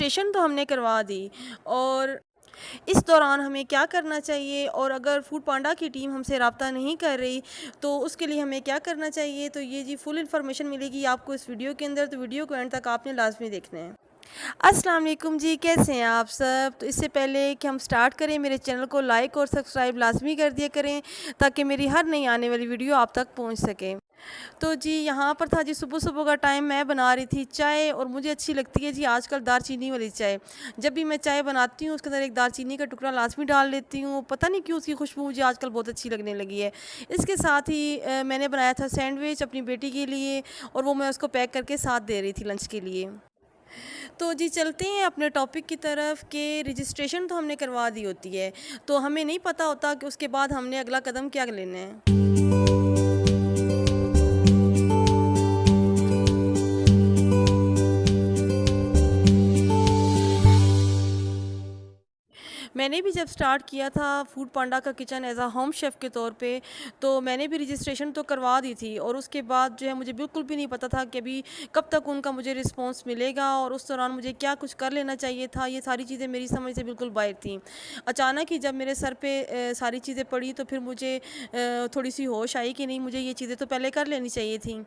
Registration तो हमने करवा दी और इस दौरान हमें क्या करना चाहिए और अगर फूड पांडा की टीम हमसे रब्ता नहीं कर रही तो उसके लिए हमें क्या करना चाहिए, तो ये जी फुल इन्फॉर्मेशन मिलेगी आपको इस वीडियो के अंदर, तो वीडियो को एंड तक आपने लाजमी देखना है। अस्सलाम वालेकुम जी, कैसे हैं आप सब। तो इससे पहले कि हम स्टार्ट करें, मेरे चैनल को लाइक और सब्सक्राइब लाजमी कर दिया करें ताकि मेरी हर नई आने वाली वीडियो आप तक पहुंच सके। तो जी यहाँ पर था जी सुबह सुबह का टाइम, मैं बना रही थी चाय और मुझे अच्छी लगती है जी आजकल दालचीनी वाली चाय। जब भी मैं चाय बनाती हूँ उसके अंदर एक दालचीनी का टुकड़ा लाजमी डाल लेती हूँ, पता नहीं क्यों उसकी खुशबू मुझे आजकल बहुत अच्छी लगने लगी है। इसके साथ ही मैंने बनाया था सैंडविच अपनी बेटी के लिए और वो मैं उसको पैक करके साथ दे रही थी लंच के लिए। तो जी चलते हैं अपने टॉपिक की तरफ कि रजिस्ट्रेशन तो हमने करवा दी होती है, तो हमें नहीं पता होता कि उसके बाद हमने अगला कदम क्या लेना है। मैंने भी जब स्टार्ट किया था फूड पांडा का kitchen as a home chef के तौर पे, तो मैंने भी रजिस्ट्रेशन तो करवा दी थी और उसके बाद जो है मुझे बिल्कुल भी नहीं पता था कि अभी कब तक उनका मुझे रिस्पॉन्स मिलेगा और उस दौरान मुझे क्या कुछ कर लेना चाहिए था। ये सारी चीज़ें मेरी समझ से बिल्कुल बाहर थी। अचानक ही जब मेरे सर पे सारी चीज़ें पड़ी तो फिर मुझे थोड़ी सी होश आई कि नहीं, मुझे ये चीज़ें तो पहले कर लेनी चाहिए थी।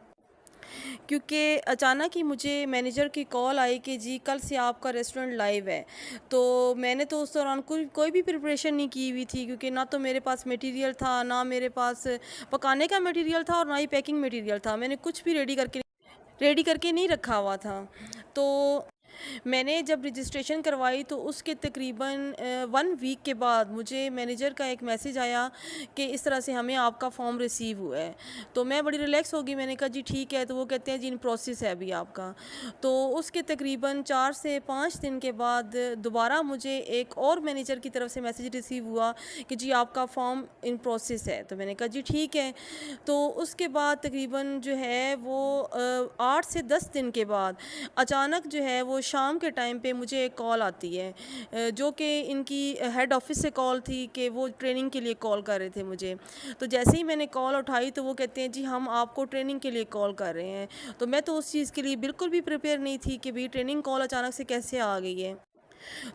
क्योंकि अचानक ही मुझे मैनेजर की कॉल आई कि जी कल से आपका रेस्टोरेंट लाइव है। तो मैंने तो उस दौरान कोई भी प्रिपरेशन नहीं की हुई थी, क्योंकि ना तो मेरे पास मटेरियल था, ना मेरे पास पकाने का मटेरियल था और ना ही पैकिंग मटेरियल था। मैंने कुछ भी रेडी करके नहीं रखा हुआ था। तो मैंने जब रजिस्ट्रेशन करवाई तो उसके तकरीबन 1 वीक के बाद मुझे मैनेजर का एक मैसेज आया कि इस तरह से हमें आपका फॉर्म रिसीव हुआ है। तो मैं बड़ी रिलैक्स हो गई, मैंने कहा जी ठीक है। तो वो कहते हैं जी इन प्रोसेस है अभी आपका। तो उसके तकरीबन 4 से 5 दिन के बाद दोबारा मुझे एक और मैनेजर की तरफ से मैसेज रिसीव हुआ कि जी आपका फॉर्म इन प्रोसेस है। तो मैंने कहा जी ठीक है। तो उसके बाद तकरीबन जो है वो 8 से 10 दिन के बाद अचानक जो है वो शाम के टाइम पे मुझे एक कॉल आती है, जो कि इनकी हेड ऑफ़िस से कॉल थी कि वो ट्रेनिंग के लिए कॉल कर रहे थे मुझे। तो जैसे ही मैंने कॉल उठाई तो वो कहते हैं जी हम आपको ट्रेनिंग के लिए कॉल कर रहे हैं। तो मैं तो उस चीज़ के लिए बिल्कुल भी प्रिपेयर नहीं थी कि भई ट्रेनिंग कॉल अचानक से कैसे आ गई है।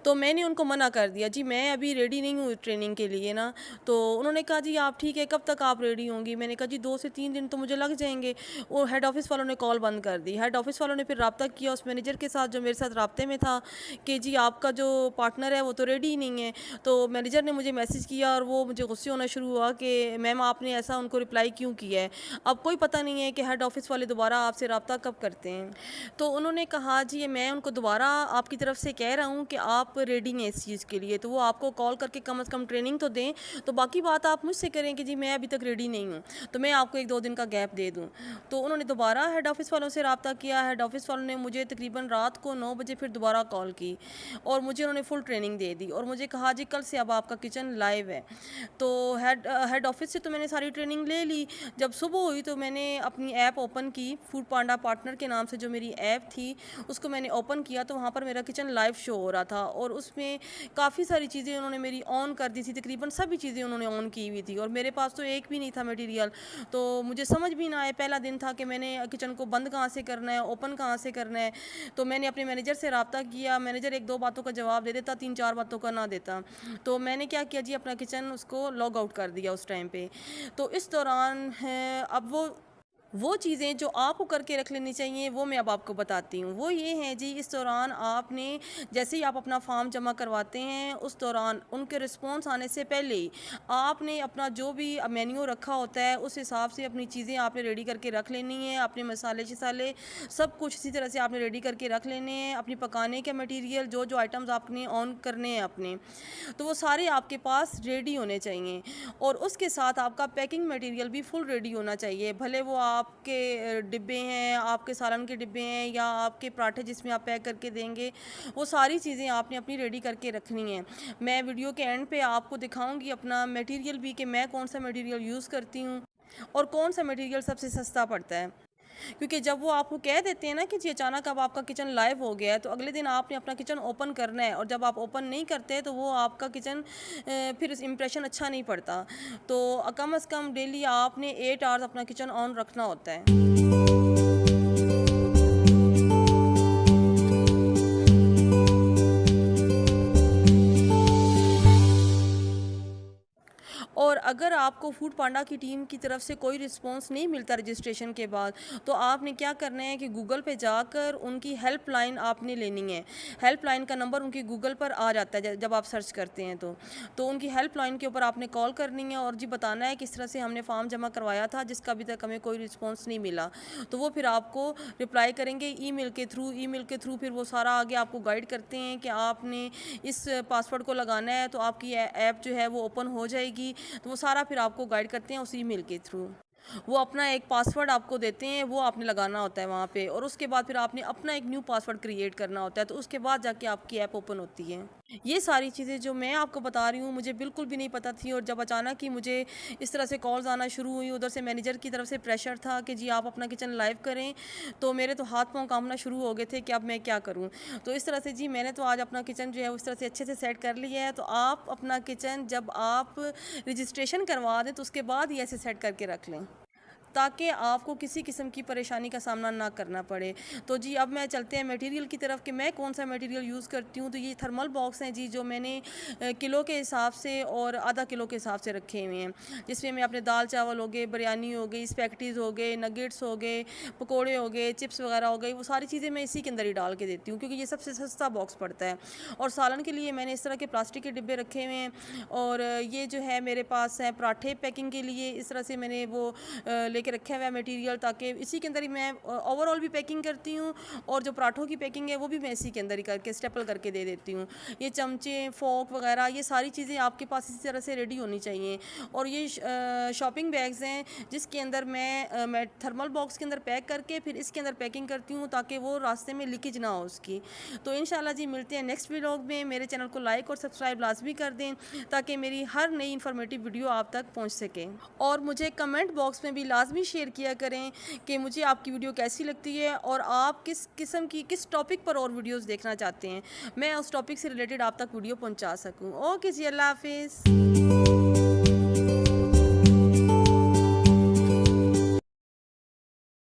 तो मैंने उनको मना कर दिया, जी मैं अभी रेडी नहीं हूँ ट्रेनिंग के लिए ना। तो उन्होंने कहा जी आप ठीक है, कब तक आप रेडी होंगी। मैंने कहा जी 2 से 3 दिन तो मुझे लग जाएंगे। वो हेड ऑफ़िस वालों ने कॉल बंद कर दी। हेड ऑफ़िस वालों ने फिर रब्ता किया उस मैनेजर के साथ जो मेरे साथ रब्ते में था कि जी आपका जो पार्टनर है वो तो रेडी ही नहीं है। तो मैनेजर ने मुझे मैसेज किया और वो मुझे गुस्से होना शुरू हुआ कि मैम आपने ऐसा उनको रिप्लाई क्यों किया है। अब कोई पता नहीं है कि हेड ऑफ़िस वाले दोबारा आपसे रब्ता कब करते हैं। तो उन्होंने कहा जी ये मैं उनको दोबारा आपकी तरफ से कह रहा हूँ कि आप रेडी हैं इस चीज़ के लिए, तो वो आपको कॉल करके कम से कम ट्रेनिंग तो दें। तो बाकी बात आप मुझसे करें कि जी मैं अभी तक रेडी नहीं हूँ, तो मैं आपको 1-2 दिन का गैप दे दूँ। तो उन्होंने दोबारा हेड ऑफ़िस वालों से रब्ता किया। हेड ऑफ़िस वालों ने मुझे तकरीबन रात को 9 बजे फिर दोबारा कॉल की और मुझे उन्होंने फुल ट्रेनिंग दे दी और मुझे कहा जी कल से अब आपका किचन लाइव है। तो हेड ऑफ़िस से तो मैंने सारी ट्रेनिंग ले ली। जब सुबह हुई तो मैंने अपनी ऐप ओपन की, फूड पांडा पार्टनर के नाम से जो मेरी ऐप थी उसको मैंने ओपन किया तो वहाँ पर मेरा किचन लाइव शो हो रहा था और उसमें काफ़ी सारी चीज़ें उन्होंने मेरी ऑन कर दी थी, तकरीबन सभी चीज़ें उन्होंने ऑन की हुई थी और मेरे पास तो एक भी नहीं था मटेरियल। तो मुझे समझ भी ना आए, पहला दिन था कि मैंने किचन को बंद कहाँ से करना है, ओपन कहाँ से करना है। तो मैंने अपने मैनेजर से रब्ता किया, मैनेजर 1-2 बातों का जवाब दे देता, 3-4 बातों का ना देता। तो मैंने क्या किया जी अपना किचन उसको लॉग आउट कर दिया उस टाइम पे। तो इस दौरान है अब वो चीज़ें जो आपको करके रख लेनी चाहिए वो मैं अब आपको बताती हूँ। वो ये हैं जी इस दौरान आपने जैसे ही आप अपना फॉर्म जमा करवाते हैं उस दौरान उनके रिस्पॉन्स आने से पहले ही आपने अपना जो भी मेन्यू रखा होता है उस हिसाब से अपनी चीज़ें आपने रेडी करके रख लेनी है। अपने मसाले शसाले सब कुछ इसी तरह से आपने रेडी करके रख लेने हैं। अपनी पकाने के मटीरियल जो जो आइटम्स आपने ऑन करने हैं अपने, तो वो सारे आपके पास रेडी होने चाहिए और उसके साथ आपका पैकिंग मटेरियल भी फुल रेडी होना चाहिए। भले वो आपके डिब्बे हैं, आपके सालन के डिब्बे हैं या आपके पराठे जिसमें आप पैक करके देंगे, वो सारी चीज़ें आपने अपनी रेडी करके रखनी है। मैं वीडियो के एंड पे आपको दिखाऊंगी अपना मटेरियल भी कि मैं कौन सा मटेरियल यूज़ करती हूँ और कौन सा मटेरियल सबसे सस्ता पड़ता है। क्योंकि जब वो आपको कह देते हैं ना कि जी अचानक अब आपका किचन लाइव हो गया है, तो अगले दिन आपने अपना किचन ओपन करना है और जब आप ओपन नहीं करते तो वो आपका किचन फिर इम्प्रेशन अच्छा नहीं पड़ता। तो कम से कम डेली आपने 8 आवर्स अपना किचन ऑन रखना होता है। और अगर आपको फूड पांडा की टीम की तरफ से कोई रिस्पॉन्स नहीं मिलता रजिस्ट्रेशन के बाद, तो आपने क्या करना है कि गूगल पे जाकर उनकी हेल्पलाइन आपने लेनी है। हेल्पलाइन का नंबर उनकी गूगल पर आ जाता है जब आप सर्च करते हैं तो उनकी हेल्पलाइन के ऊपर आपने कॉल करनी है और जी बताना है किस तरह से हमने फॉर्म जमा करवाया था जिसका अभी तक हमें कोई रिस्पॉन्स नहीं मिला। तो वो फिर आपको रिप्लाई करेंगे ईमेल के थ्रू फिर वो सारा आगे आपको गाइड करते हैं कि आपने इस पासवर्ड को लगाना है तो आपकी ऐप जो है वो ओपन हो जाएगी। तो वो सारा फिर आपको गाइड करते हैं उस ईमेल के थ्रू। वो अपना एक पासवर्ड आपको देते हैं, वो आपने लगाना होता है वहाँ पे, और उसके बाद फिर आपने अपना एक न्यू पासवर्ड क्रिएट करना होता है, तो उसके बाद जाके आपकी ऐप ओपन होती है। ये सारी चीज़ें जो मैं आपको बता रही हूँ मुझे बिल्कुल भी नहीं पता थी, और जब अचानक ही मुझे इस तरह से कॉल्स आना शुरू हुई, उधर से मैनेजर की तरफ से प्रेशर था कि जी आप अपना किचन लाइव करें, तो मेरे तो हाथ पाँव कांपना शुरू हो गए थे कि अब मैं क्या करूँ। तो इस तरह से जी मैंने तो आज अपना किचन जो है उस तरह से अच्छे से सेट कर लिया है। तो आप अपना किचन जब आप रजिस्ट्रेशन करवा दें तो उसके बाद ही ऐसे सेट करके रख लें, ताकि आपको किसी किस्म की परेशानी का सामना ना करना पड़े। तो जी अब मैं चलते हैं मटेरियल की तरफ कि मैं कौन सा मटेरियल यूज़ करती हूँ। तो ये थर्मल बॉक्स हैं जी, जो मैंने किलो के हिसाब से और आधा किलो के हिसाब से रखे हुए हैं, जिसमें मैं अपने दाल चावल हो गए, बिरयानी हो गई, स्पैगेटीज़ हो गए, नगेट्स हो गए, पकोड़े हो गए, चिप्स वगैरह हो गई, वो सारी चीज़ें मैं इसी के अंदर ही डाल के देती हूँ, क्योंकि ये सबसे सस्ता बॉक्स पड़ता है। और सालन के लिए मैंने इस तरह के प्लास्टिक के डिब्बे रखे हुए हैं, और ये जो है मेरे पास है पराठे पैकिंग के लिए, इस तरह से मैंने वो लेके रखा हुआ है मटेरियल, ताकि इसी के अंदर ही मैं ओवरऑल भी पैकिंग करती हूँ, और जो पराठों की पैकिंग है वो भी मैं इसी के अंदर ही करके स्टेपल करके दे देती हूँ। ये चमचे, फोक वगैरह, ये सारी चीज़ें आपके पास इसी तरह से रेडी होनी चाहिए। और ये शॉपिंग बैग्स हैं जिसके अंदर मैं थर्मल बॉक्स के अंदर पैक करके फिर इसके अंदर पैकिंग करती हूँ, ताकि वो रास्ते में लीकेज ना हो उसकी। तो इंशाल्लाह जी मिलते हैं नेक्स्ट व्लॉग में। मेरे चैनल को लाइक और सब्सक्राइब लाजमी कर दें, ताकि मेरी हर नई इन्फॉर्मेटिव वीडियो आप तक पहुँच सके। और मुझे कमेंट बॉक्स में भी लाजमी शेयर किया करें कि मुझे आपकी वीडियो कैसी लगती है, और आप किस किस्म की किस टॉपिक पर और वीडियोस देखना चाहते हैं, मैं उस टॉपिक से रिलेटेड आप तक वीडियो पहुंचा सकूं। ओके जी, अल्लाह हाफिज़।